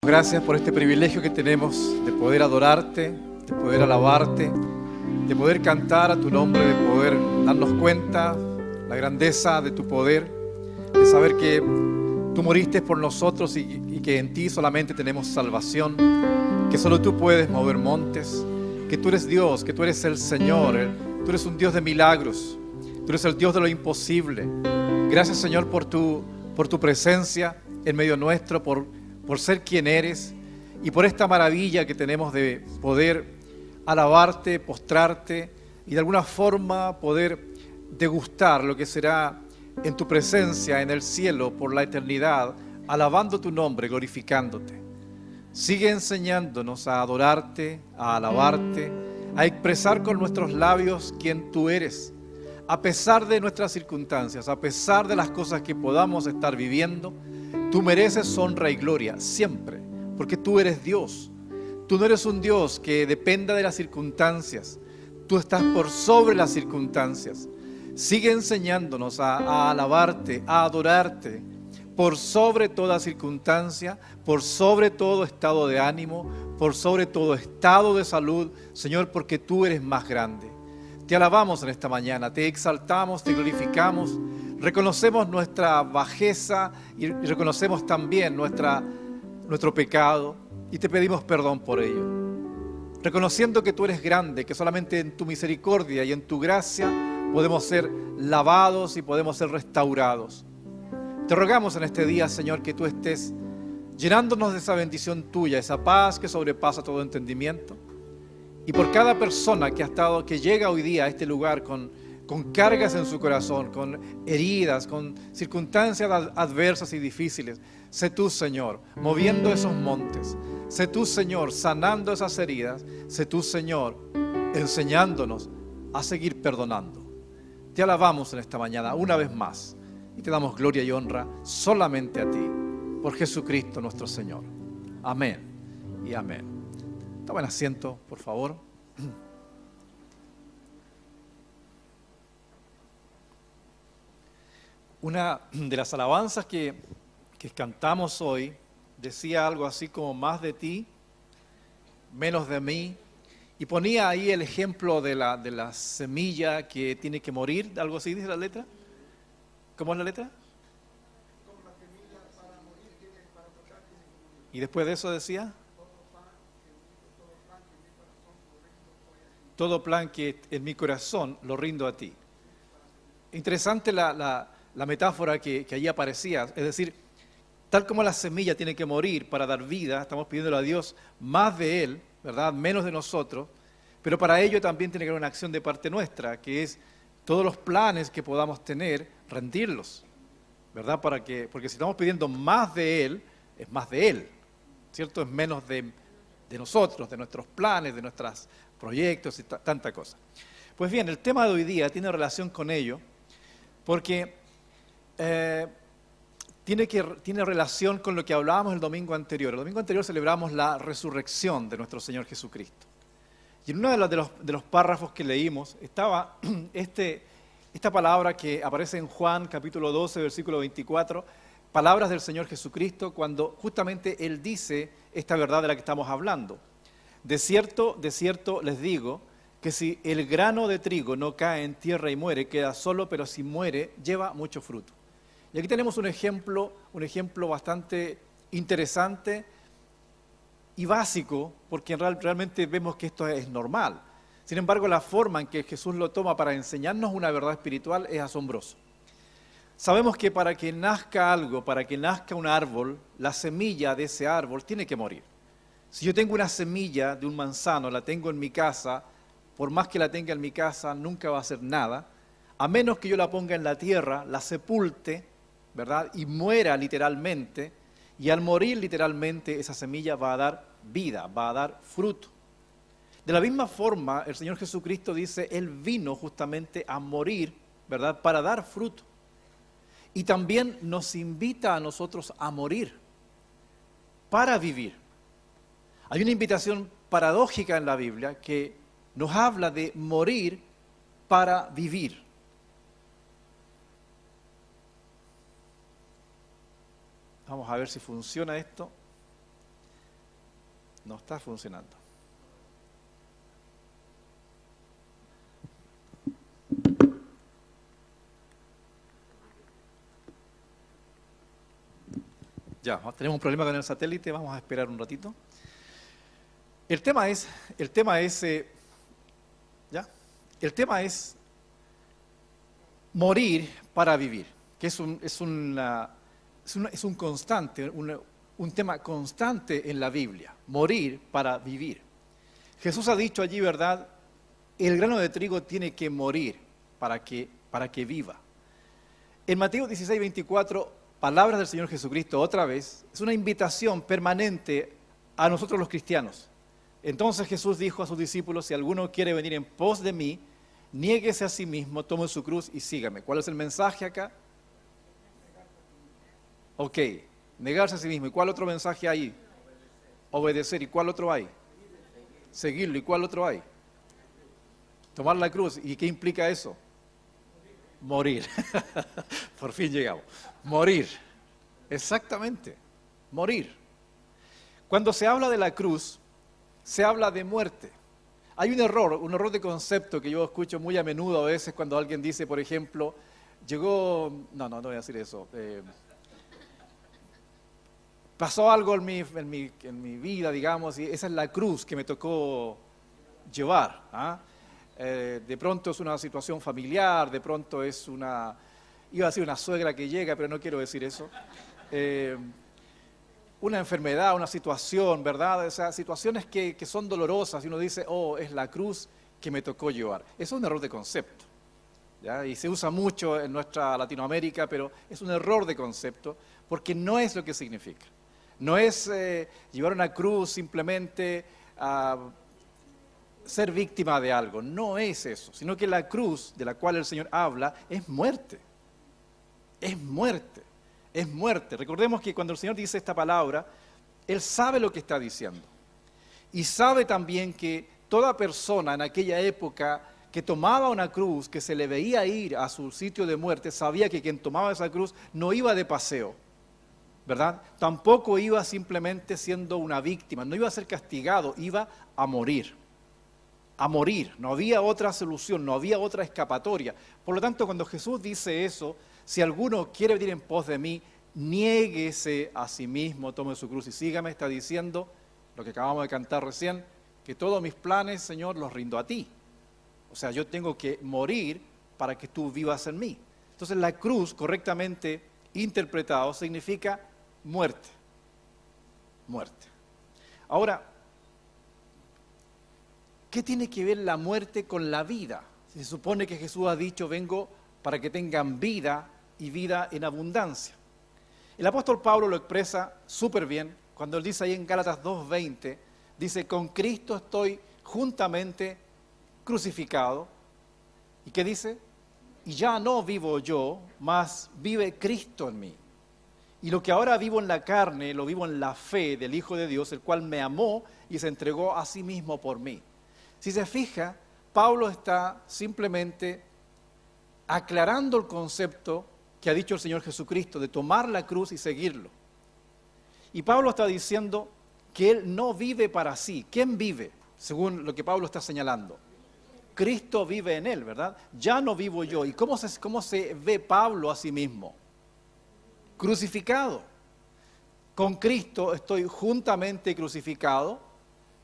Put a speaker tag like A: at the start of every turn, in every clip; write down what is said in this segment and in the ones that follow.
A: Gracias por este privilegio que tenemos de poder adorarte, de poder alabarte, de poder cantar a tu nombre, de poder darnos cuenta la grandeza de tu poder, de saber que tú moriste por nosotros y que en ti solamente tenemos salvación, que solo tú puedes mover montes, que tú eres Dios, que tú eres el Señor, tú eres un Dios de milagros, tú eres el Dios de lo imposible. Gracias, Señor, por tu presencia en medio nuestro, por ser quien eres y por esta maravilla que tenemos de poder alabarte, postrarte y de alguna forma poder degustar lo que será en tu presencia en el cielo por la eternidad, alabando tu nombre, glorificándote. Sigue enseñándonos a adorarte, a alabarte, a expresar con nuestros labios quién tú eres, a pesar de nuestras circunstancias, a pesar de las cosas que podamos estar viviendo. Tú mereces honra y gloria siempre, porque tú eres Dios. Tú no eres un Dios que dependa de las circunstancias. Tú estás por sobre las circunstancias. Sigue enseñándonos a alabarte, a adorarte, por sobre toda circunstancia, por sobre todo estado de ánimo, por sobre todo estado de salud, Señor, porque tú eres más grande. Te alabamos en esta mañana, te exaltamos, te glorificamos. Reconocemos nuestra bajeza y reconocemos también nuestro pecado y te pedimos perdón por ello. Reconociendo que tú eres grande, que solamente en tu misericordia y en tu gracia podemos ser lavados y podemos ser restaurados. Te rogamos en este día, Señor, que tú estés llenándonos de esa bendición tuya, esa paz que sobrepasa todo entendimiento. Y por cada persona que llega hoy día a este lugar con cargas en su corazón, con heridas, con circunstancias adversas y difíciles. Sé tú, Señor, moviendo esos montes. Sé tú, Señor, sanando esas heridas. Sé tú, Señor, enseñándonos a seguir perdonando. Te alabamos en esta mañana una vez más y te damos gloria y honra solamente a ti, por Jesucristo nuestro Señor. Amén y amén. Tomen asiento, por favor. Una de las alabanzas que cantamos hoy decía algo así como: más de ti, menos de mí, y ponía ahí el ejemplo de la semilla que tiene que morir, algo así dice la letra. ¿Cómo es la letra? Como la semilla para morir, para tocar, y después de eso decía: todo plan que en mi corazón lo rindo a ti. Interesante la metáfora que allí aparecía, es decir, tal como la semilla tiene que morir para dar vida, estamos pidiéndole a Dios más de Él, ¿verdad? Menos de nosotros, pero para ello también tiene que haber una acción de parte nuestra, que es todos los planes que podamos tener, rendirlos, ¿verdad? Porque si estamos pidiendo más de Él, es más de Él, ¿cierto? Es menos de nosotros, de nuestros planes, de nuestros proyectos y tanta cosa. Pues bien, el tema de hoy día tiene relación con ello, porque tiene relación con lo que hablábamos el domingo anterior. El domingo anterior celebramos la resurrección de nuestro Señor Jesucristo. Y en uno de los párrafos que leímos estaba esta palabra que aparece en Juan capítulo 12, versículo 24, palabras del Señor Jesucristo, cuando justamente Él dice esta verdad de la que estamos hablando. De cierto les digo, que si el grano de trigo no cae en tierra y muere, queda solo, pero si muere, lleva mucho fruto. Y aquí tenemos un ejemplo bastante interesante y básico, porque realmente vemos que esto es normal. Sin embargo, la forma en que Jesús lo toma para enseñarnos una verdad espiritual es asombroso. Sabemos que para que nazca algo, para que nazca un árbol, la semilla de ese árbol tiene que morir. Si yo tengo una semilla de un manzano, la tengo en mi casa, por más que la tenga en mi casa, nunca va a hacer nada, a menos que yo la ponga en la tierra, la sepulte, ¿verdad? Y muera literalmente, y al morir literalmente esa semilla va a dar vida, va a dar fruto. De la misma forma, el Señor Jesucristo dice, Él vino justamente a morir, ¿verdad? Para dar fruto. Y también nos invita a nosotros a morir, para vivir. Hay una invitación paradójica en la Biblia que nos habla de morir para vivir. Vamos a ver si funciona esto. No está funcionando. Ya, tenemos un problema con el satélite, vamos a esperar un ratito. El tema es morir para vivir, que es un constante, un tema constante en la Biblia, morir para vivir. Jesús ha dicho allí, ¿verdad? El grano de trigo tiene que morir para que viva. En Mateo 16, 24, palabras del Señor Jesucristo, otra vez, es una invitación permanente a nosotros los cristianos. Entonces Jesús dijo a sus discípulos, si alguno quiere venir en pos de mí, niéguese a sí mismo, tome su cruz y sígame. ¿Cuál es el mensaje acá? Ok, negarse a sí mismo. ¿Y cuál otro mensaje hay? Obedecer. ¿Y cuál otro hay? Seguirlo. ¿Y cuál otro hay? Tomar la cruz. ¿Y qué implica eso? Morir. Por fin llegamos. Morir. Exactamente. Morir. Cuando se habla de la cruz, se habla de muerte. Hay un error de concepto que yo escucho muy a menudo a veces cuando alguien dice, por ejemplo, no voy a decir eso. Pasó algo en mi vida, digamos, y esa es la cruz que me tocó llevar. De pronto es una situación familiar, de pronto es iba a decir una suegra que llega, pero no quiero decir eso. Una enfermedad, una situación, ¿verdad? O sea, situaciones que son dolorosas y uno dice, oh, es la cruz que me tocó llevar. Eso es un error de concepto, ¿ya? Y se usa mucho en nuestra Latinoamérica, pero es un error de concepto porque no es lo que significa. No es llevar una cruz simplemente a ser víctima de algo, no es eso, sino que la cruz de la cual el Señor habla es muerte, es muerte. Es muerte. Recordemos que cuando el Señor dice esta palabra, Él sabe lo que está diciendo. Y sabe también que toda persona en aquella época que tomaba una cruz, que se le veía ir a su sitio de muerte, sabía que quien tomaba esa cruz no iba de paseo, ¿verdad? Tampoco iba simplemente siendo una víctima, no iba a ser castigado, iba a morir. A morir. No había otra solución, no había otra escapatoria. Por lo tanto, cuando Jesús dice eso, si alguno quiere venir en pos de mí, niéguese a sí mismo, tome su cruz y sígame, está diciendo lo que acabamos de cantar recién, que todos mis planes, Señor, los rindo a ti. O sea, yo tengo que morir para que tú vivas en mí. Entonces la cruz, correctamente interpretado, significa muerte. Muerte. Ahora, ¿qué tiene que ver la muerte con la vida? Se supone que Jesús ha dicho, vengo para que tengan vida y vida en abundancia. El apóstol Pablo lo expresa súper bien cuando él dice ahí en Gálatas 2:20, dice, con Cristo estoy juntamente crucificado. ¿Y qué dice? Y ya no vivo yo, mas vive Cristo en mí. Y lo que ahora vivo en la carne, lo vivo en la fe del Hijo de Dios, el cual me amó y se entregó a sí mismo por mí. Si se fija, Pablo está simplemente aclarando el concepto que ha dicho el Señor Jesucristo de tomar la cruz y seguirlo. Y Pablo está diciendo que él no vive para sí. ¿Quién vive? Según lo que Pablo está señalando. Cristo vive en él, ¿verdad? Ya no vivo yo. ¿Y cómo se ve Pablo a sí mismo? Crucificado. Con Cristo estoy juntamente crucificado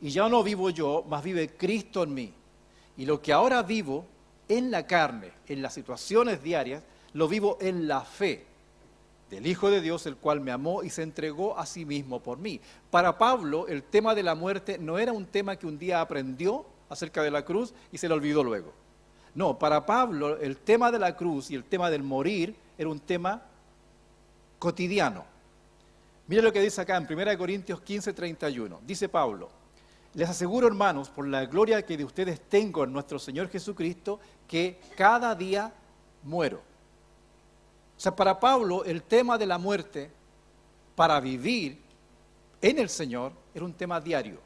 A: y ya no vivo yo, mas vive Cristo en mí. Y lo que ahora vivo en la carne, en las situaciones diarias, lo vivo en la fe del Hijo de Dios, el cual me amó y se entregó a sí mismo por mí. Para Pablo, el tema de la muerte no era un tema que un día aprendió acerca de la cruz y se le olvidó luego. No, para Pablo, el tema de la cruz y el tema del morir era un tema cotidiano. Mire lo que dice acá en 1 Corintios 15:31. Dice Pablo, les aseguro, hermanos, por la gloria que de ustedes tengo en nuestro Señor Jesucristo, que cada día muero. O sea, para Pablo el tema de la muerte, para vivir en el Señor, era un tema diario.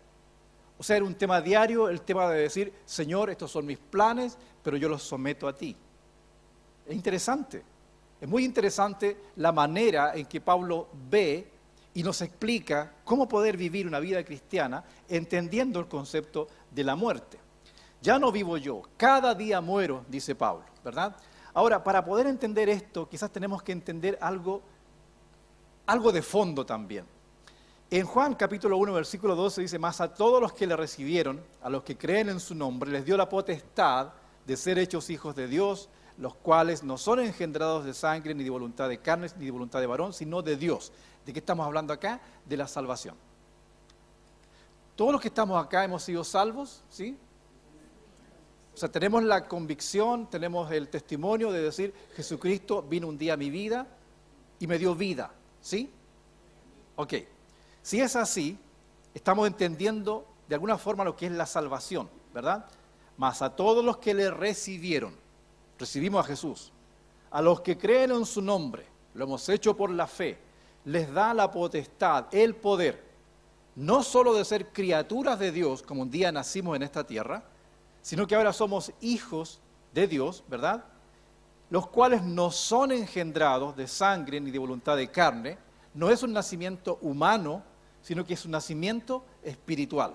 A: O sea, era un tema diario el tema de decir, Señor, estos son mis planes, pero yo los someto a ti. Es interesante, es muy interesante la manera en que Pablo ve y nos explica cómo poder vivir una vida cristiana entendiendo el concepto de la muerte. Ya no vivo yo, cada día muero, dice Pablo, ¿verdad? Ahora, para poder entender esto, quizás tenemos que entender algo de fondo también. En Juan capítulo 1, versículo 12 dice, mas a todos los que le recibieron, a los que creen en su nombre, les dio la potestad de ser hechos hijos de Dios, los cuales no son engendrados de sangre, ni de voluntad de carne, ni de voluntad de varón, sino de Dios. ¿De qué estamos hablando acá? De la salvación. Todos los que estamos acá hemos sido salvos, ¿sí? O sea, tenemos la convicción, tenemos el testimonio de decir, Jesucristo vino un día a mi vida y me dio vida, ¿sí? Ok. Si es así, estamos entendiendo de alguna forma lo que es la salvación, ¿verdad? Mas a todos los que le recibieron, recibimos a Jesús, a los que creen en su nombre, lo hemos hecho por la fe, les da la potestad, el poder, no solo de ser criaturas de Dios, como un día nacimos en esta tierra, sino que ahora somos hijos de Dios, ¿verdad? Los cuales no son engendrados de sangre ni de voluntad de carne, no es un nacimiento humano, sino que es un nacimiento espiritual.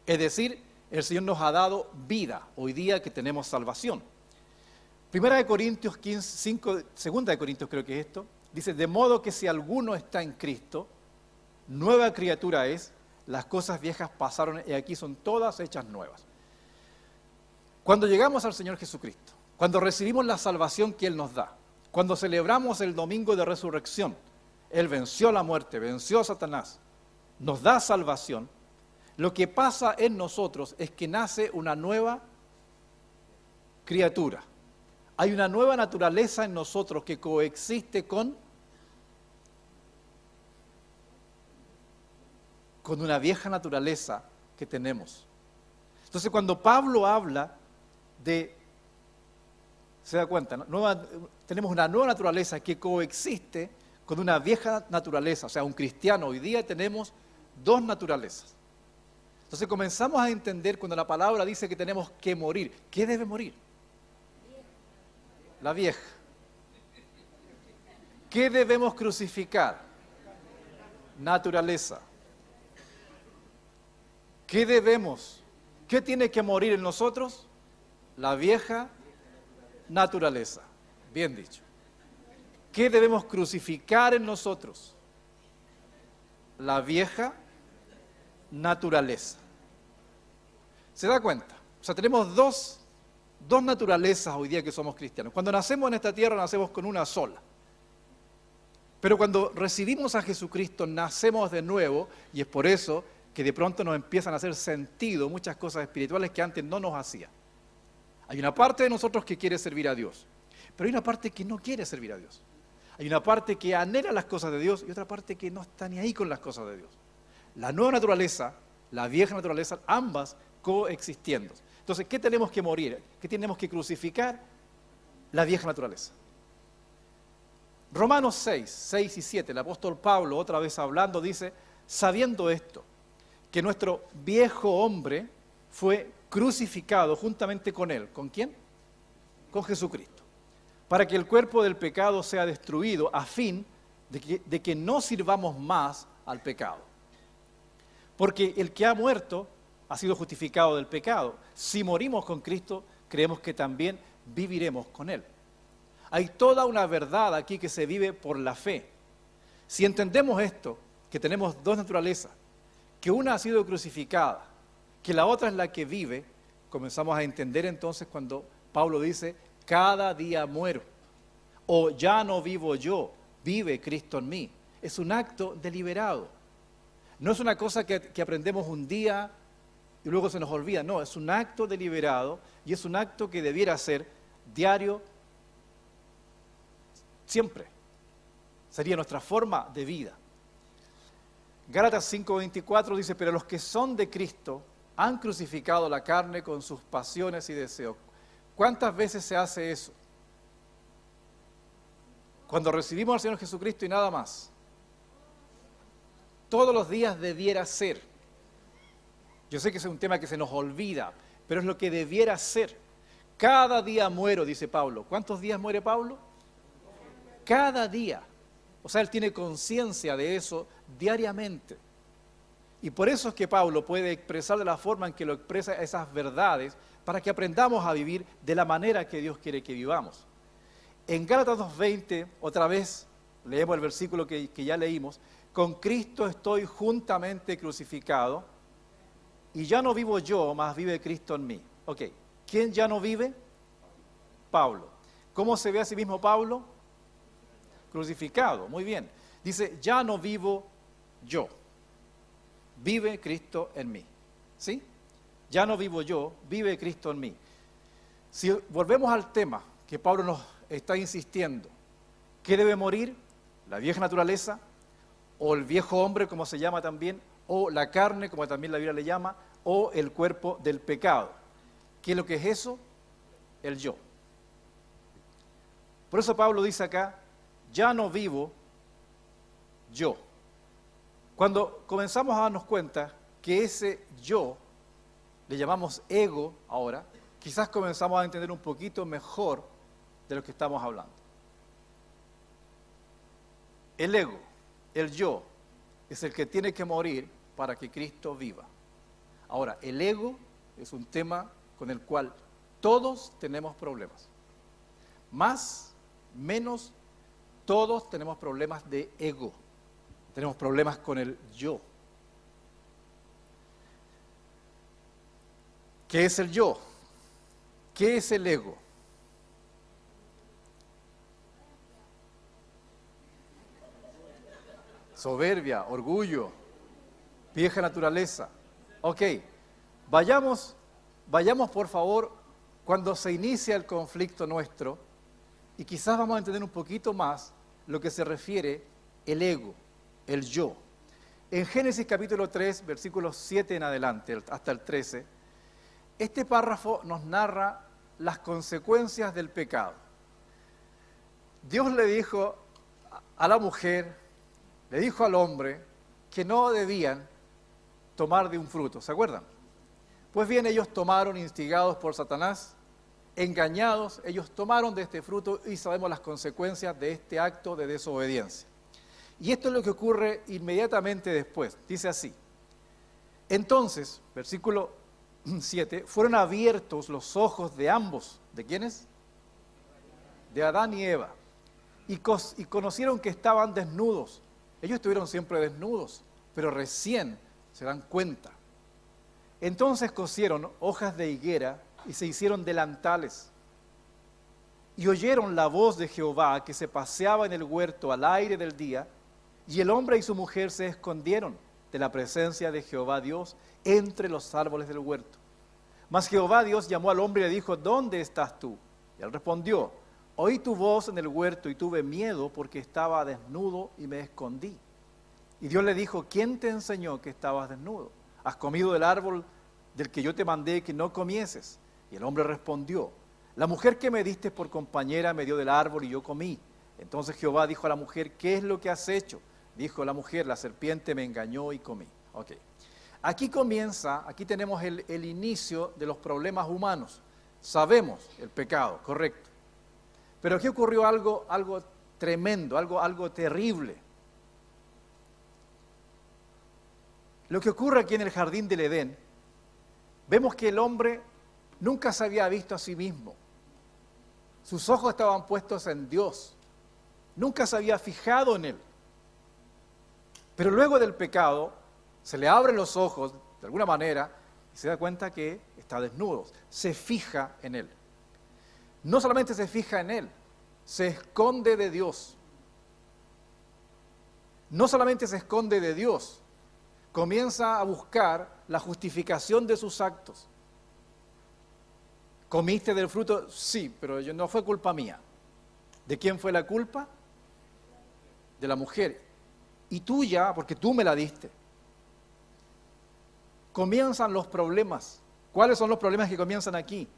A: Es decir, el Señor nos ha dado vida, hoy día que tenemos salvación. Primera de Corintios 5, segunda de Corintios creo que es esto, dice, de modo que si alguno está en Cristo, nueva criatura es, las cosas viejas pasaron y aquí son todas hechas nuevas. Cuando llegamos al Señor Jesucristo, cuando recibimos la salvación que Él nos da, cuando celebramos el domingo de resurrección, Él venció la muerte, venció a Satanás, nos da salvación, lo que pasa en nosotros es que nace una nueva criatura. Hay una nueva naturaleza en nosotros que coexiste con una vieja naturaleza que tenemos. Entonces, cuando Pablo habla se da cuenta, ¿no? Tenemos una nueva naturaleza que coexiste con una vieja naturaleza. O sea, un cristiano hoy día tenemos dos naturalezas. Entonces comenzamos a entender cuando la palabra dice que tenemos que morir. ¿Qué debe morir? La vieja. ¿Qué debemos crucificar? Naturaleza. ¿Qué tiene que morir en nosotros? La vieja naturaleza. Bien dicho. ¿Qué debemos crucificar en nosotros? La vieja naturaleza. ¿Se da cuenta? O sea, tenemos dos naturalezas hoy día que somos cristianos. Cuando nacemos en esta tierra, nacemos con una sola. Pero cuando recibimos a Jesucristo, nacemos de nuevo, y es por eso que de pronto nos empiezan a hacer sentido muchas cosas espirituales que antes no nos hacían. Hay una parte de nosotros que quiere servir a Dios, pero hay una parte que no quiere servir a Dios. Hay una parte que anhela las cosas de Dios y otra parte que no está ni ahí con las cosas de Dios. La nueva naturaleza, la vieja naturaleza, ambas coexistiendo. Entonces, ¿qué tenemos que morir? ¿Qué tenemos que crucificar? La vieja naturaleza. Romanos 6 y 7, el apóstol Pablo, otra vez hablando, dice, sabiendo esto, que nuestro viejo hombre fue crucificado juntamente con él. ¿Con quién? Con Jesucristo. Para que el cuerpo del pecado sea destruido, a fin de que no sirvamos más al pecado. Porque el que ha muerto ha sido justificado del pecado. Si morimos con Cristo, creemos que también viviremos con Él. Hay toda una verdad aquí que se vive por la fe. Si entendemos esto, que tenemos dos naturalezas, que una ha sido crucificada, que la otra es la que vive, comenzamos a entender entonces cuando Pablo dice, cada día muero, o ya no vivo yo, vive Cristo en mí. Es un acto deliberado. No es una cosa que aprendemos un día y luego se nos olvida. No, es un acto deliberado y es un acto que debiera ser diario, siempre. Sería nuestra forma de vida. Gálatas 5:24 dice, pero los que son de Cristo han crucificado la carne con sus pasiones y deseos. ¿Cuántas veces se hace eso? Cuando recibimos al Señor Jesucristo y nada más. Todos los días debiera ser. Yo sé que es un tema que se nos olvida, pero es lo que debiera ser. Cada día muero, dice Pablo. ¿Cuántos días muere Pablo? Cada día. O sea, él tiene conciencia de eso diariamente. Y por eso es que Pablo puede expresar de la forma en que lo expresa esas verdades para que aprendamos a vivir de la manera que Dios quiere que vivamos. En Gálatas 2:20, otra vez, leemos el versículo que ya leímos, con Cristo estoy juntamente crucificado y ya no vivo yo, mas vive Cristo en mí. Ok, ¿quién ya no vive? Pablo. ¿Cómo se ve a sí mismo Pablo? Crucificado, muy bien. Dice, ya no vivo yo, vive Cristo en mí. ¿Sí? Ya no vivo yo, vive Cristo en mí. Si volvemos al tema que Pablo nos está insistiendo, ¿qué debe morir? ¿La vieja naturaleza? ¿O el viejo hombre, como se llama también? ¿O la carne, como también la Biblia le llama? ¿O el cuerpo del pecado? ¿Qué es lo que es eso? El yo. Por eso Pablo dice acá, ya no vivo yo. Cuando comenzamos a darnos cuenta que ese yo, le llamamos ego ahora, quizás comenzamos a entender un poquito mejor de lo que estamos hablando. El ego, el yo, es el que tiene que morir para que Cristo viva. Ahora, el ego es un tema con el cual todos tenemos problemas. Más, menos, todos tenemos problemas de ego. Tenemos problemas con el yo. ¿Qué es el yo? ¿Qué es el ego? Soberbia, orgullo, vieja naturaleza. Ok, vayamos por favor, cuando se inicia el conflicto nuestro, y quizás vamos a entender un poquito más lo que se refiere el ego, el yo. En Génesis capítulo 3, versículos 7 en adelante, hasta el 13, este párrafo nos narra las consecuencias del pecado. Dios le dijo a la mujer, le dijo al hombre que no debían tomar de un fruto, ¿se acuerdan? Pues bien, ellos tomaron, instigados por Satanás, engañados, ellos tomaron de este fruto y sabemos las consecuencias de este acto de desobediencia. Y esto es lo que ocurre inmediatamente después, dice así. Entonces, versículo 7, fueron abiertos los ojos de ambos. ¿De quiénes? De Adán y Eva. Y conocieron que estaban desnudos. Ellos estuvieron siempre desnudos, pero recién se dan cuenta. Entonces cosieron hojas de higuera y se hicieron delantales. Y oyeron la voz de Jehová que se paseaba en el huerto al aire del día, y el hombre y su mujer se escondieron de la presencia de Jehová Dios entre los árboles del huerto. Mas Jehová Dios llamó al hombre y le dijo, ¿dónde estás tú? Y él respondió, oí tu voz en el huerto y tuve miedo porque estaba desnudo y me escondí. Y Dios le dijo, ¿quién te enseñó que estabas desnudo? ¿Has comido del árbol del que yo te mandé que no comieses? Y el hombre respondió, la mujer que me diste por compañera me dio del árbol y yo comí. Entonces Jehová dijo a la mujer, ¿qué es lo que has hecho? Dijo la mujer, la serpiente me engañó y comí. Ok. Aquí tenemos el inicio de los problemas humanos. Sabemos el pecado, correcto. Pero aquí ocurrió algo tremendo, algo terrible. Lo que ocurre aquí en el jardín del Edén, vemos que el hombre nunca se había visto a sí mismo. Sus ojos estaban puestos en Dios. Nunca se había fijado en Él. Pero luego del pecado, se le abren los ojos, de alguna manera, y se da cuenta que está desnudo. Se fija en Él. No solamente se fija en Él, se esconde de Dios. No solamente se esconde de Dios, comienza a buscar la justificación de sus actos. ¿Comiste del fruto? Sí, pero no fue culpa mía. ¿De quién fue la culpa? De la mujer. Y tuya, porque tú me la diste. Comienzan los problemas. ¿Cuáles son los problemas que comienzan aquí?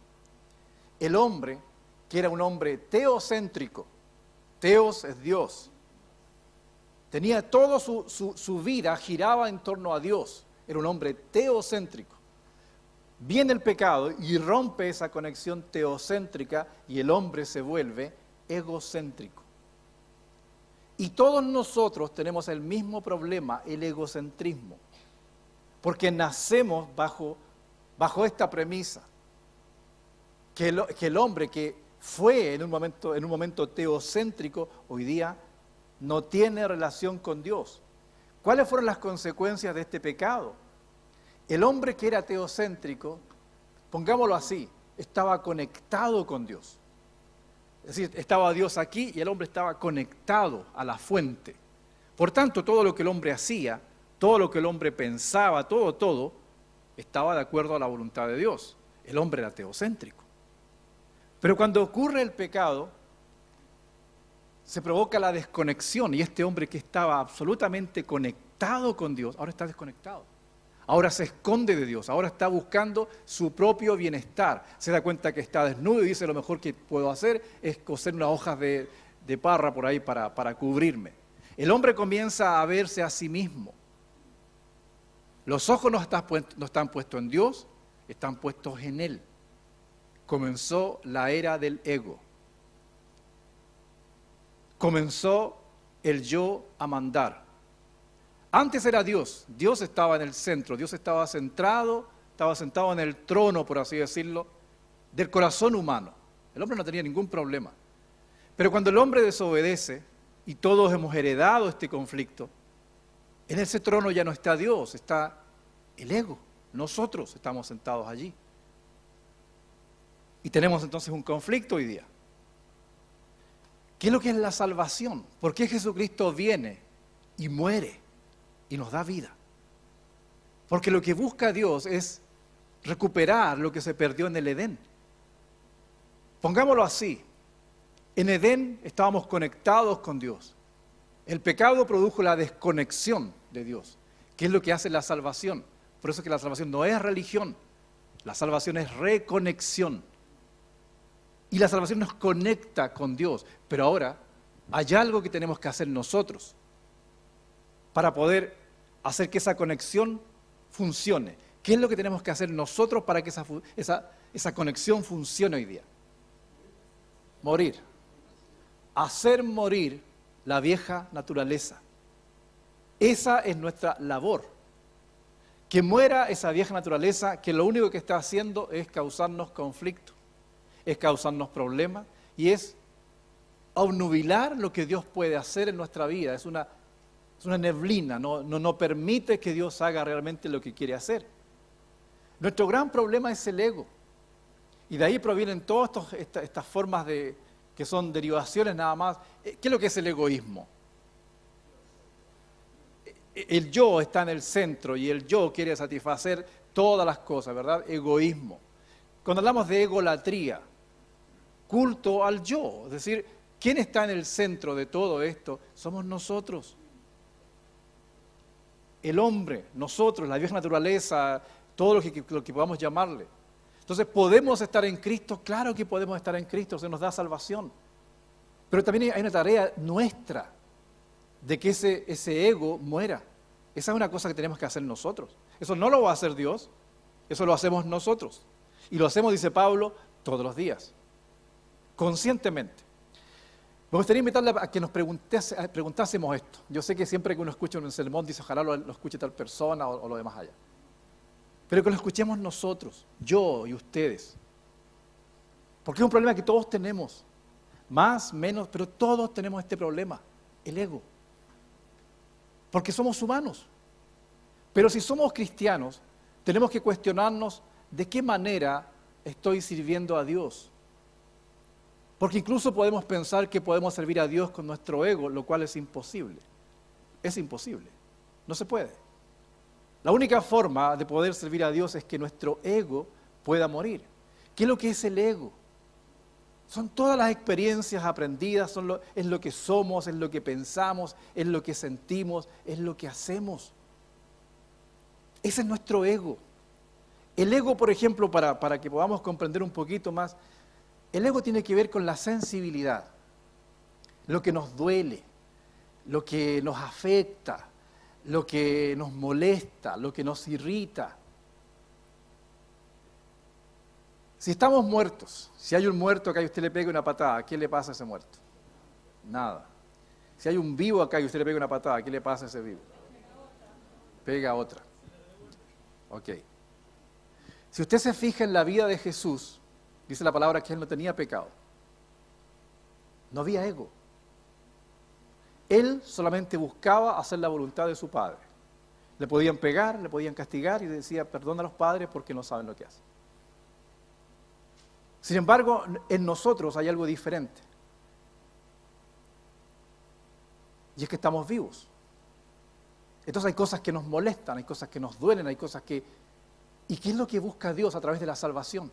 A: El hombre, que era un hombre teocéntrico, teos es Dios, tenía toda su vida, giraba en torno a Dios, era un hombre teocéntrico. Viene el pecado y rompe esa conexión teocéntrica y el hombre se vuelve egocéntrico. Y todos nosotros tenemos el mismo problema, el egocentrismo, porque nacemos bajo esta premisa, que el hombre que fue en un momento teocéntrico, hoy día no tiene relación con Dios. ¿Cuáles fueron las consecuencias de este pecado? El hombre que era teocéntrico, pongámoslo así, estaba conectado con Dios. Es decir, estaba Dios aquí y el hombre estaba conectado a la fuente. Por tanto, todo lo que el hombre hacía, todo lo que el hombre pensaba, todo, estaba de acuerdo a la voluntad de Dios. El hombre era teocéntrico. Pero cuando ocurre el pecado, se provoca la desconexión y este hombre que estaba absolutamente conectado con Dios, ahora está desconectado. Ahora se esconde de Dios, ahora está buscando su propio bienestar. Se da cuenta que está desnudo y dice: lo mejor que puedo hacer es coser unas hojas de parra por ahí para cubrirme. El hombre comienza a verse a sí mismo. Los ojos no están puestos en Dios, están puestos en Él. Comenzó la era del ego. Comenzó el yo a mandar. Antes era Dios, Dios estaba en el centro, Dios estaba centrado, estaba sentado en el trono, por así decirlo, del corazón humano. El hombre no tenía ningún problema. Pero cuando el hombre desobedece, y todos hemos heredado este conflicto, en ese trono ya no está Dios, está el ego. Nosotros estamos sentados allí. Y tenemos entonces un conflicto hoy día. ¿Qué es lo que es la salvación? ¿Por qué Jesucristo viene y muere y nos da vida? Porque lo que busca Dios es recuperar lo que se perdió en el Edén. Pongámoslo así, en Edén estábamos conectados con Dios. El pecado produjo la desconexión de Dios, que es lo que hace la salvación. Por eso es que la salvación no es religión, la salvación es reconexión. Y la salvación nos conecta con Dios. Pero ahora hay algo que tenemos que hacer nosotros para poder hacer que esa conexión funcione. ¿Qué es lo que tenemos que hacer nosotros para que esa conexión funcione hoy día? Morir. Hacer morir la vieja naturaleza. Esa es nuestra labor. Que muera esa vieja naturaleza que lo único que está haciendo es causarnos conflicto, es causarnos problemas y es obnubilar lo que Dios puede hacer en nuestra vida. Es una neblina, no permite que Dios haga realmente lo que quiere hacer. Nuestro gran problema es el ego. Y de ahí provienen todas estas formas que son derivaciones nada más. ¿Qué es lo que es el egoísmo? El yo está en el centro y el yo quiere satisfacer todas las cosas, ¿verdad? Egoísmo. Cuando hablamos de egolatría, culto al yo, es decir, ¿quién está en el centro de todo esto? Somos nosotros. El hombre, nosotros, la vieja naturaleza, todo lo que podamos llamarle. Entonces, ¿podemos estar en Cristo? Claro que podemos estar en Cristo, se nos da salvación. Pero también hay una tarea nuestra de que ese ego muera. Esa es una cosa que tenemos que hacer nosotros. Eso no lo va a hacer Dios, eso lo hacemos nosotros. Y lo hacemos, dice Pablo, todos los días, conscientemente. Me gustaría invitarle a que nos preguntásemos esto. Yo sé que siempre que uno escucha un sermón dice: ojalá lo escuche tal persona o lo demás allá. Pero que lo escuchemos nosotros, yo y ustedes. Porque es un problema que todos tenemos. Más, menos, pero todos tenemos este problema, el ego. Porque somos humanos. Pero si somos cristianos, tenemos que cuestionarnos de qué manera estoy sirviendo a Dios. Porque incluso podemos pensar que podemos servir a Dios con nuestro ego, lo cual es imposible. Es imposible. No se puede. La única forma de poder servir a Dios es que nuestro ego pueda morir. ¿Qué es lo que es el ego? Son todas las experiencias aprendidas, es lo que somos, es lo que pensamos, es lo que sentimos, es lo que hacemos. Ese es nuestro ego. El ego, por ejemplo, para que podamos comprender un poquito más, el ego tiene que ver con la sensibilidad, lo que nos duele, lo que nos afecta, lo que nos molesta, lo que nos irrita. Si estamos muertos, si hay un muerto que a usted le pegue una patada, ¿qué le pasa a ese muerto? Nada. Si hay un vivo acá y usted le pega una patada, ¿qué le pasa a ese vivo? Pega otra. Ok. Si usted se fija en la vida de Jesús, dice la palabra que Él no tenía pecado. No había ego. Él solamente buscaba hacer la voluntad de su Padre. Le podían pegar, le podían castigar y decía, perdona a los padres porque no saben lo que hacen. Sin embargo, en nosotros hay algo diferente. Y es que estamos vivos. Entonces hay cosas que nos molestan, hay cosas que nos duelen, hay cosas que... ¿Y qué es lo que busca Dios a través de la salvación?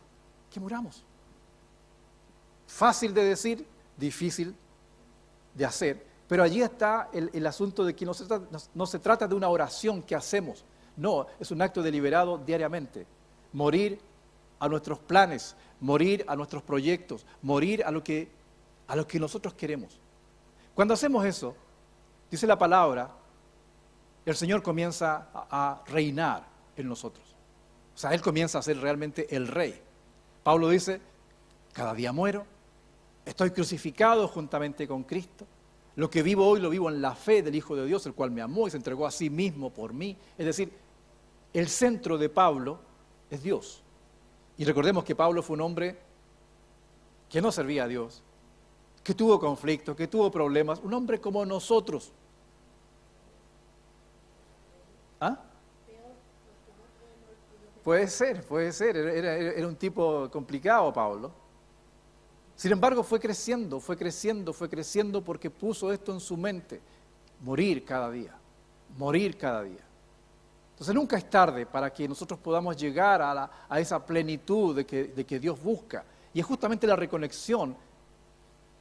A: Que muramos. Fácil de decir, difícil de hacer. Pero allí está el asunto de que no se trata de una oración que hacemos. No, es un acto deliberado diariamente. Morir a nuestros planes, morir a nuestros proyectos, morir a lo que nosotros queremos. Cuando hacemos eso, dice la palabra, el Señor comienza a reinar en nosotros. O sea, Él comienza a ser realmente el Rey. Pablo dice, cada día muero, estoy crucificado juntamente con Cristo. Lo que vivo hoy lo vivo en la fe del Hijo de Dios, el cual me amó y se entregó a sí mismo por mí. Es decir, el centro de Pablo es Dios. Y recordemos que Pablo fue un hombre que no servía a Dios, que tuvo conflictos, que tuvo problemas, un hombre como nosotros. ¿Ah? Puede ser. Era un tipo complicado, Pablo. Sin embargo, fue creciendo porque puso esto en su mente. Morir cada día. Entonces nunca es tarde para que nosotros podamos llegar a esa plenitud de que Dios busca. Y es justamente la reconexión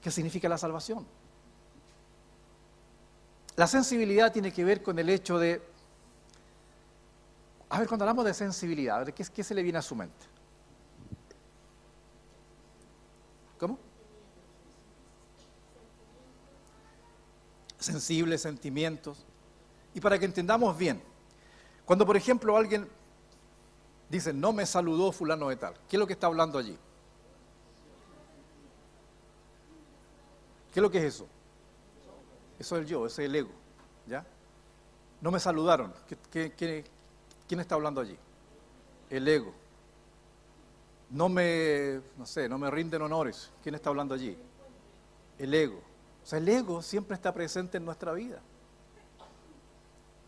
A: que significa la salvación. La sensibilidad tiene que ver con el hecho de... A ver, cuando hablamos de sensibilidad, a ver, ¿qué se le viene a su mente? ¿Cómo? Sensibles, sentimientos. Y para que entendamos bien, cuando por ejemplo alguien dice, no me saludó fulano de tal, ¿qué es lo que está hablando allí? ¿Qué es lo que es eso? Eso es el yo, ese es el ego, ¿ya? No me saludaron, ¿quién está hablando allí? El ego. No me rinden honores. ¿Quién está hablando allí? El ego. O sea, el ego siempre está presente en nuestra vida.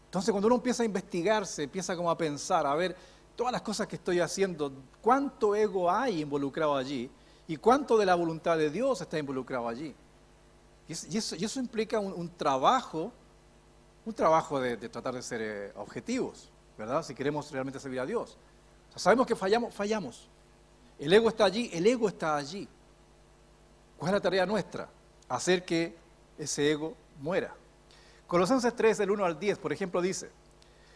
A: Entonces, cuando uno empieza a investigarse, empieza como a pensar, a ver, todas las cosas que estoy haciendo, ¿cuánto ego hay involucrado allí? ¿Y cuánto de la voluntad de Dios está involucrado allí? Y eso implica un trabajo de tratar de ser objetivos, ¿verdad? Si queremos realmente servir a Dios. O sea, sabemos que fallamos. El ego está allí. ¿Cuál es la tarea nuestra? Hacer que ese ego muera. Colosenses 3, del 1 al 10, por ejemplo, dice,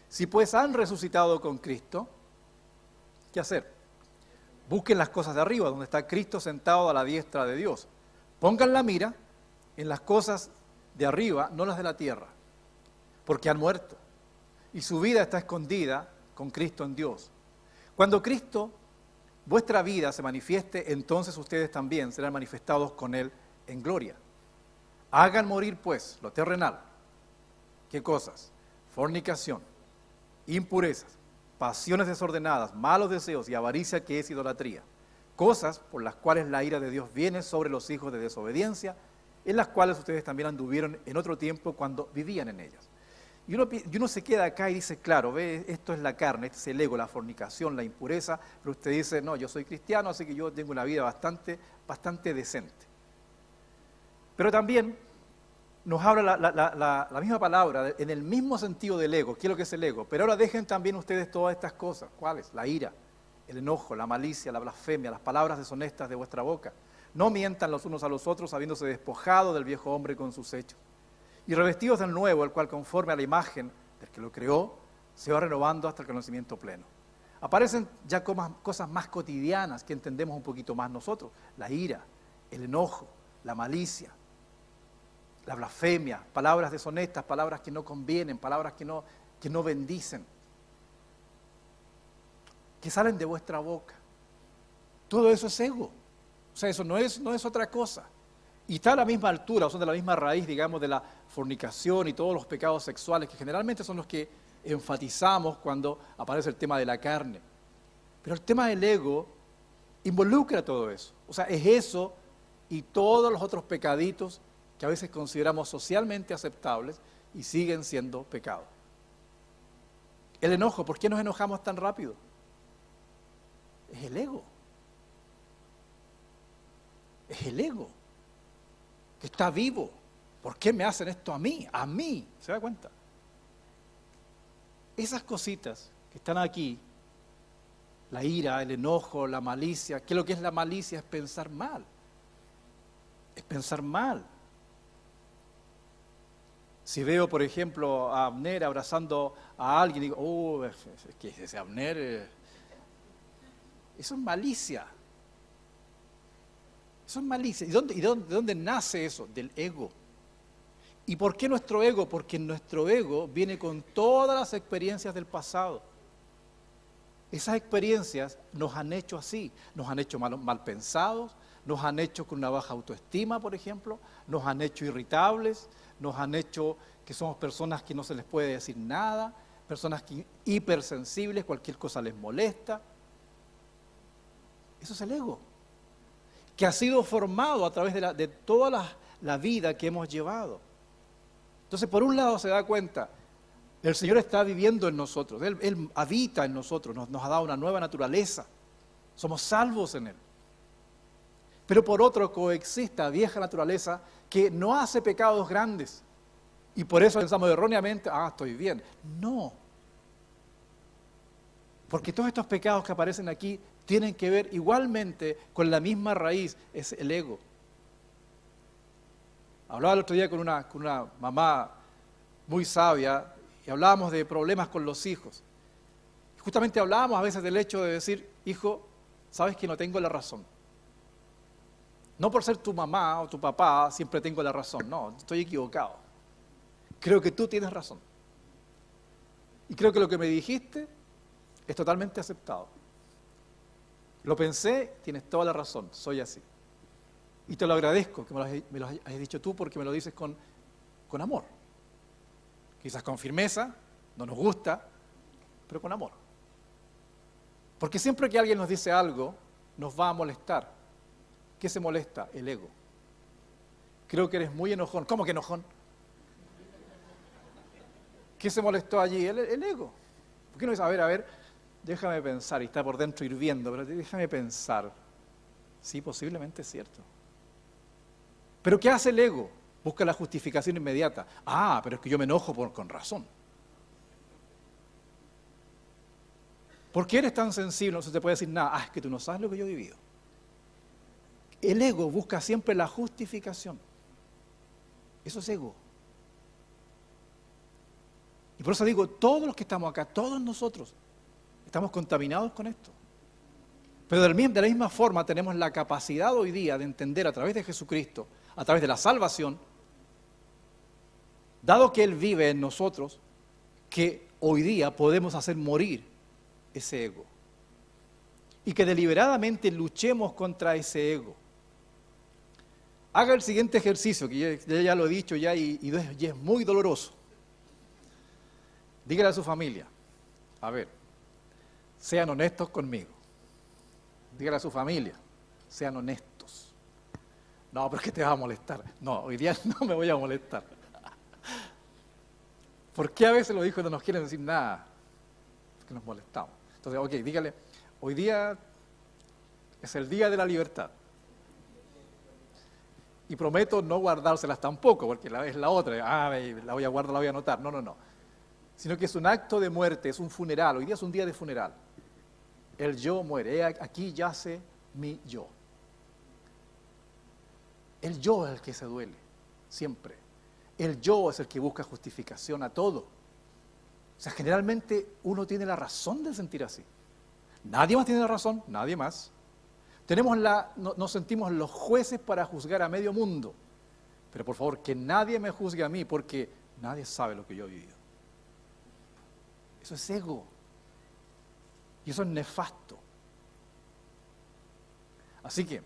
A: si pues han resucitado con Cristo, ¿qué hacer? Busquen las cosas de arriba, donde está Cristo sentado a la diestra de Dios. Pongan la mira en las cosas de arriba, no las de la tierra, porque han muerto. Y su vida está escondida con Cristo en Dios. Cuando Cristo, vuestra vida, se manifieste, entonces ustedes también serán manifestados con Él en gloria. Hagan morir, pues, lo terrenal. ¿Qué cosas? Fornicación, impurezas, pasiones desordenadas, malos deseos y avaricia, que es idolatría. Cosas por las cuales la ira de Dios viene sobre los hijos de desobediencia, en las cuales ustedes también anduvieron en otro tiempo cuando vivían en ellas. Y uno se queda acá y dice, claro, ve, esto es la carne, este es el ego, la fornicación, la impureza, pero usted dice, no, yo soy cristiano, así que yo tengo una vida bastante decente. Pero también nos habla la misma palabra, en el mismo sentido del ego. ¿Qué es lo que es el ego? Pero ahora dejen también ustedes todas estas cosas. ¿Cuáles? La ira, el enojo, la malicia, la blasfemia, las palabras deshonestas de vuestra boca. No mientan los unos a los otros, habiéndose despojado del viejo hombre con sus hechos. Y revestidos del nuevo, el cual conforme a la imagen del que lo creó, se va renovando hasta el conocimiento pleno. Aparecen ya cosas más cotidianas que entendemos un poquito más nosotros. La ira, el enojo, la malicia, la blasfemia, palabras deshonestas, palabras que no convienen, palabras que no bendicen, que salen de vuestra boca. Todo eso es ego. O sea, eso no es otra cosa. Y está a la misma altura, o son de la misma raíz, digamos, de la fornicación y todos los pecados sexuales, que generalmente son los que enfatizamos cuando aparece el tema de la carne. Pero el tema del ego involucra todo eso. O sea, es eso y todos los otros pecaditos que a veces consideramos socialmente aceptables y siguen siendo pecados. El enojo, ¿por qué nos enojamos tan rápido? Es el ego. Es el ego que está vivo. ¿Por qué me hacen esto a mí? A mí. ¿Se da cuenta? Esas cositas que están aquí, la ira, el enojo, la malicia, ¿qué es lo que es la malicia? Es pensar mal. Es pensar mal. Si veo, por ejemplo, a Abner abrazando a alguien y digo, es que ese Abner, eso es malicia. Eso es malicia. ¿De dónde nace eso? Del ego. ¿Y por qué nuestro ego? Porque nuestro ego viene con todas las experiencias del pasado. Esas experiencias nos han hecho así, nos han hecho mal pensados, nos han hecho con una baja autoestima, por ejemplo, nos han hecho irritables, nos han hecho que somos personas que no se les puede decir nada, personas hipersensibles, cualquier cosa les molesta. Eso es el ego, que ha sido formado a través de toda la vida que hemos llevado. Entonces, por un lado se da cuenta, el Señor está viviendo en nosotros, Él habita en nosotros, nos ha dado una nueva naturaleza, somos salvos en Él. Pero por otro coexiste la vieja naturaleza que no hace pecados grandes. Y por eso pensamos erróneamente, estoy bien. No. Porque todos estos pecados que aparecen aquí tienen que ver igualmente con la misma raíz, es el ego. Hablaba el otro día con una mamá muy sabia y hablábamos de problemas con los hijos. Justamente hablábamos a veces del hecho de decir, hijo, sabes que no tengo la razón. No por ser tu mamá o tu papá siempre tengo la razón, no, estoy equivocado. Creo que tú tienes razón. Y creo que lo que me dijiste es totalmente aceptado. Lo pensé, tienes toda la razón, soy así. Y te lo agradezco que me lo hayas dicho tú porque me lo dices con amor. Quizás con firmeza, no nos gusta, pero con amor. Porque siempre que alguien nos dice algo, nos va a molestar. ¿Qué se molesta? El ego. Creo que eres muy enojón. ¿Cómo que enojón? ¿Qué se molestó allí? El ego. ¿Por qué no dice, a ver, déjame pensar, y está por dentro hirviendo, pero déjame pensar. Sí, posiblemente es cierto. ¿Pero qué hace el ego? Busca la justificación inmediata. Pero es que yo me enojo con razón. ¿Por qué eres tan sensible? No se te puede decir nada. Es que tú no sabes lo que yo he vivido. El ego busca siempre la justificación. Eso es ego. Y por eso digo, todos los que estamos acá, todos nosotros, estamos contaminados con esto. Pero de la misma forma tenemos la capacidad hoy día de entender a través de Jesucristo, a través de la salvación, dado que Él vive en nosotros, que hoy día podemos hacer morir ese ego. Y que deliberadamente luchemos contra ese ego. Haga el siguiente ejercicio, que ya lo he dicho ya y es muy doloroso. Dígale a su familia, a ver, sean honestos conmigo. Dígale a su familia, sean honestos. No, pero es que te va a molestar. No, hoy día no me voy a molestar. ¿Por qué a veces los hijos no nos quieren decir nada? Porque nos molestamos. Entonces, dígale, hoy día es el día de la libertad. Y prometo no guardárselas tampoco, porque es la otra. La voy a guardar, la voy a anotar. No. Sino que es un acto de muerte, es un funeral. Hoy día es un día de funeral. El yo muere. Aquí yace mi yo. El yo es el que se duele, siempre. El yo es el que busca justificación a todo. O sea, generalmente uno tiene la razón de sentir así. Nadie más tiene la razón, nadie más. Nos sentimos los jueces para juzgar a medio mundo. Pero por favor, que nadie me juzgue a mí, porque nadie sabe lo que yo he vivido. Eso es ego. Y eso es nefasto. Así que,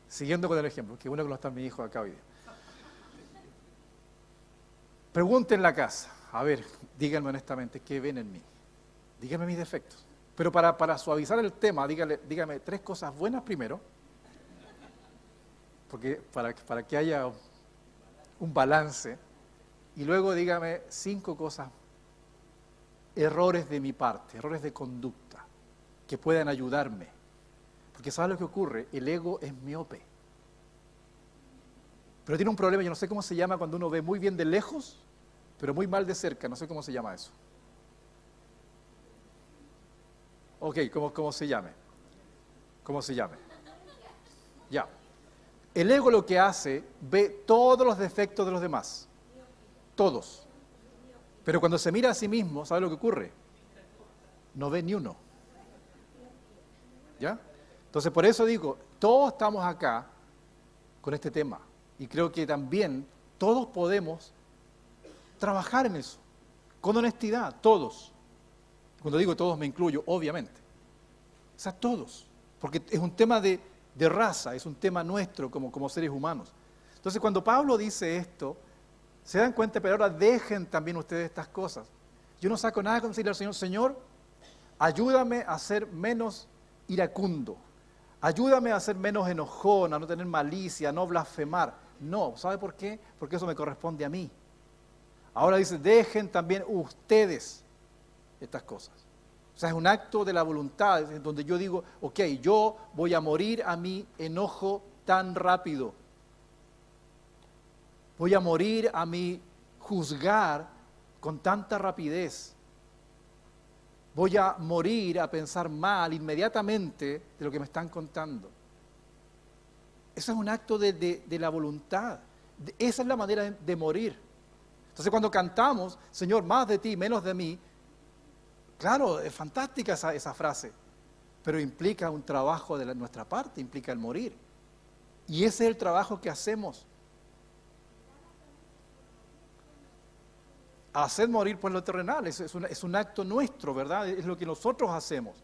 A: Siguiendo con el ejemplo, que bueno que no están mis hijos acá hoy día. Pregunten en la casa, a ver, díganme honestamente, ¿qué ven en mí? Díganme mis defectos. Pero para suavizar el tema, díganme 3 cosas buenas primero, porque para que haya un balance, y luego dígame 5 cosas, errores de mi parte, errores de conducta, que puedan ayudarme. Porque ¿sabes lo que ocurre? El ego es miope. Pero tiene un problema, yo no sé cómo se llama cuando uno ve muy bien de lejos, pero muy mal de cerca, no sé cómo se llama eso. Ok, ¿cómo se llame? ¿Cómo se llame? Ya. El ego lo que hace, ve todos los defectos de los demás. Todos. Pero cuando se mira a sí mismo, ¿sabe lo que ocurre? No ve ni uno. ¿Ya? Entonces, por eso digo, todos estamos acá con este tema. Y creo que también todos podemos trabajar en eso. Con honestidad, todos. Cuando digo todos me incluyo, obviamente. O sea, todos. Porque es un tema de raza, es un tema nuestro como seres humanos. Entonces, cuando Pablo dice esto, se dan cuenta, pero ahora dejen también ustedes estas cosas. Yo no saco nada con decirle al Señor, Señor, ayúdame a ser menos iracundo. Ayúdame a ser menos enojón, a no tener malicia, a no blasfemar. No, ¿sabe por qué? Porque eso me corresponde a mí. Ahora dice, dejen también ustedes estas cosas. O sea, es un acto de la voluntad, en donde yo digo, ok, yo voy a morir a mi enojo tan rápido. Voy a morir a mi juzgar con tanta rapidez. Voy a morir a pensar mal inmediatamente de lo que me están contando. Eso es un acto de la voluntad. Esa es la manera de morir. Entonces cuando cantamos, Señor, más de ti, menos de mí, claro, es fantástica esa frase, pero implica un trabajo de nuestra parte, implica el morir. Y ese es el trabajo que hacemos. Hacer morir pues lo terrenal, es un acto nuestro, ¿verdad? Es lo que nosotros hacemos.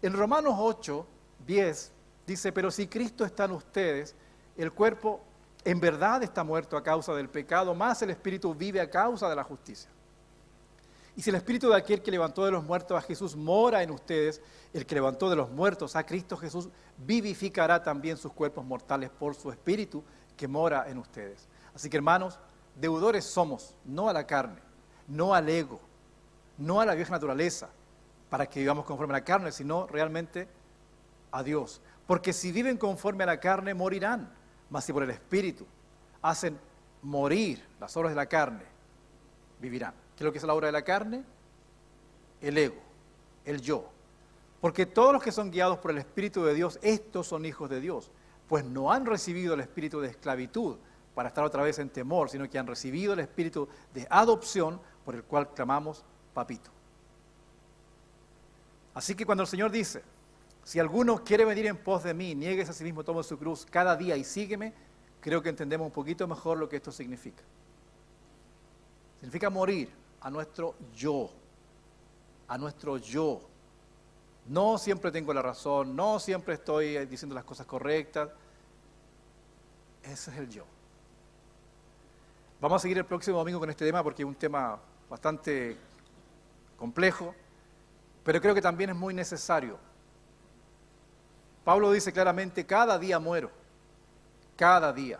A: En Romanos 8, 10, dice, pero si Cristo está en ustedes, el cuerpo en verdad está muerto a causa del pecado, más el Espíritu vive a causa de la justicia. Y si el Espíritu de aquel que levantó de los muertos a Jesús mora en ustedes, el que levantó de los muertos a Cristo Jesús vivificará también sus cuerpos mortales por su Espíritu que mora en ustedes. Así que hermanos, deudores somos, no a la carne, no al ego, no a la vieja naturaleza, para que vivamos conforme a la carne, sino realmente a Dios. Porque si viven conforme a la carne, morirán, mas si por el Espíritu hacen morir las obras de la carne, vivirán. ¿Qué es lo que es la obra de la carne? El ego, el yo. Porque todos los que son guiados por el Espíritu de Dios, estos son hijos de Dios, pues no han recibido el espíritu de esclavitud para estar otra vez en temor, sino que han recibido el espíritu de adopción por el cual clamamos papito. Así que cuando el Señor dice, si alguno quiere venir en pos de mí, niéguese a sí mismo, tome su cruz cada día y sígueme, creo que entendemos un poquito mejor lo que esto significa. Significa morir a nuestro yo, a nuestro yo. No siempre tengo la razón, no siempre estoy diciendo las cosas correctas. Ese es el yo. Vamos a seguir el próximo domingo con este tema porque es un tema bastante complejo, pero creo que también es muy necesario. Pablo dice claramente, cada día muero, cada día.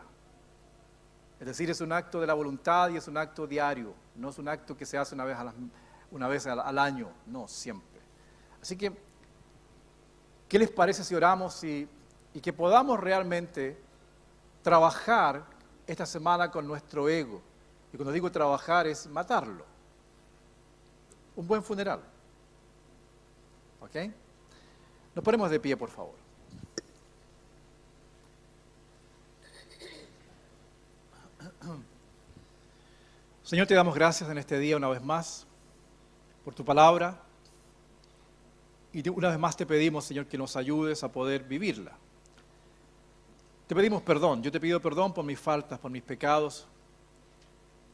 A: Es decir, es un acto de la voluntad y es un acto diario, no es un acto que se hace una vez al año, no, siempre. Así que, ¿qué les parece si oramos y que podamos realmente trabajar esta semana con nuestro ego? Y cuando digo trabajar es matarlo. Un buen funeral. ¿Ok? Nos ponemos de pie, por favor. Señor, te damos gracias en este día una vez más por tu palabra y una vez más te pedimos, Señor, que nos ayudes a poder vivirla. Te pedimos perdón, yo te pido perdón por mis faltas, por mis pecados,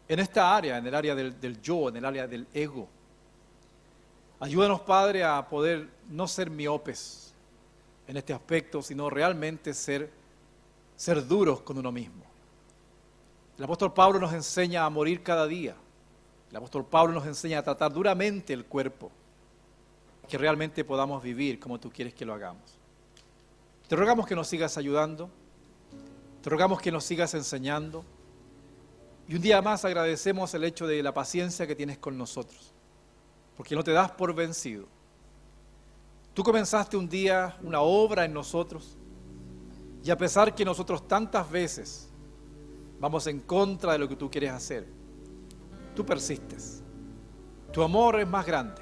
A: en esta área, en el área del yo, en el área del ego. Ayúdanos, Padre, a poder no ser miopes en este aspecto, sino realmente ser ser duros con uno mismo. El apóstol Pablo nos enseña a morir cada día. El apóstol Pablo nos enseña a tratar duramente el cuerpo, que realmente podamos vivir como tú quieres que lo hagamos. Te rogamos que nos sigas ayudando, te rogamos que nos sigas enseñando, y un día más agradecemos el hecho de la paciencia que tienes con nosotros, porque no te das por vencido. Tú comenzaste un día una obra en nosotros, y a pesar que nosotros tantas veces vamos en contra de lo que tú quieres hacer, tú persistes. Tu amor es más grande,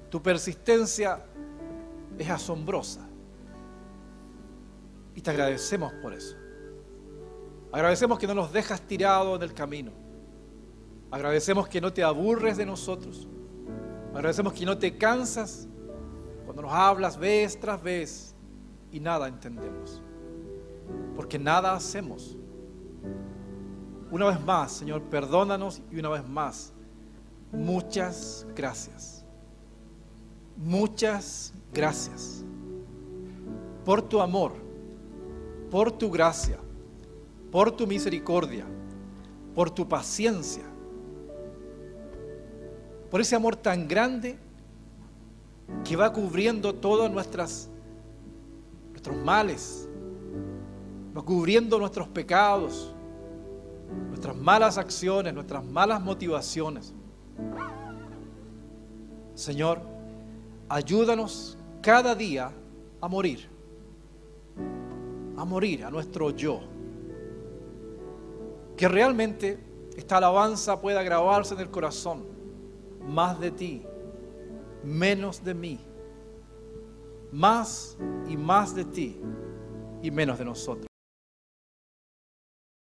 A: tu persistencia es asombrosa, y te agradecemos por eso. Agradecemos que no nos dejas tirados en el camino. Agradecemos que no te aburres de nosotros. Agradecemos que no te cansas cuando nos hablas vez tras vez y nada entendemos, porque nada hacemos. Una vez más, Señor, perdónanos, y una vez más, muchas gracias. Muchas gracias por tu amor, por tu gracia, por tu misericordia, por tu paciencia, por ese amor tan grande que va cubriendo todos nuestros males, va cubriendo nuestros pecados, nuestras malas acciones, nuestras malas motivaciones. Señor, ayúdanos cada día a morir a nuestro yo. Que realmente esta alabanza pueda grabarse en el corazón. Más de ti, menos de mí. Más y más de ti y menos de nosotros.